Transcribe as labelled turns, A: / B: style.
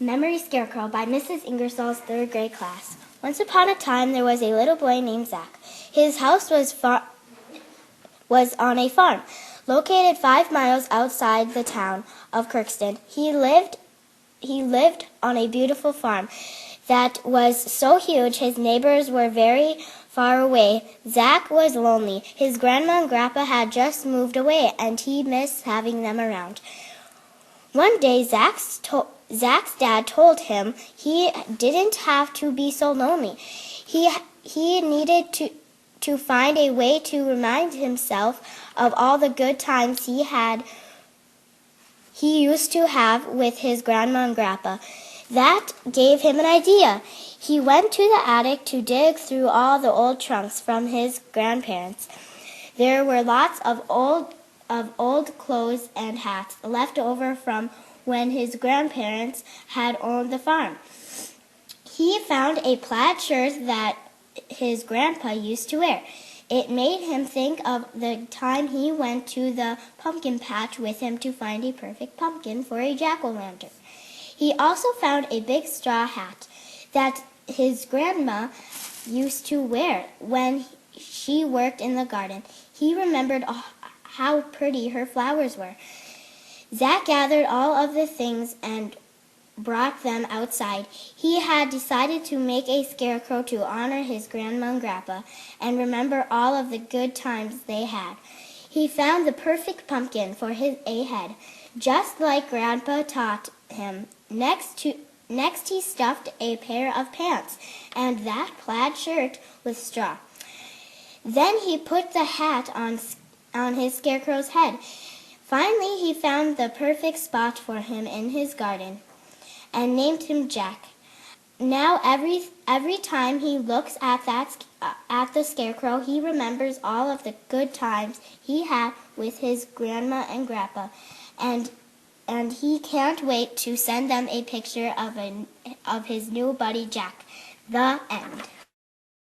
A: Memory Scarecrow by Mrs. Ingersoll's third grade class. Once upon a time there was a little boy named Zach. His house was on a farm, located 5 miles outside the town of Crookston. He lived on a beautiful farm that was so huge his neighbors were very far away. Zach was lonely. His grandma and grandpa had just moved away, and he missed having them around. One day, Zach's dad told him he didn't have to be so lonely. He needed to find a way to remind himself of all the good times he used to have with his grandma and grandpa. That gave him an idea. He went to the attic to dig through all the old trunks from his grandparents. There were lots of old clothes and hats left over from when his grandparents had owned the farm. He found a plaid shirt that his grandpa used to wear. It made him think of the time he went to the pumpkin patch with him to find a perfect pumpkin for a jack-o'-lantern. He also found a big straw hat that his grandma used to wear when she worked in the garden. He remembered how pretty her flowers were. Zach gathered all of the things and brought them outside. He had decided to make a scarecrow to honor his grandma and grandpa and remember all of the good times they had. He found the perfect pumpkin for a head, just like Grandpa taught him. Next he stuffed a pair of pants and that plaid shirt with straw. Then he put the hat on his scarecrow's head. Finally, he found the perfect spot for him in his garden and named him Jack. Now every time he looks at the scarecrow, he remembers all of the good times he had with his grandma and grandpa, and he can't wait to send them a picture of his new buddy Jack. The end.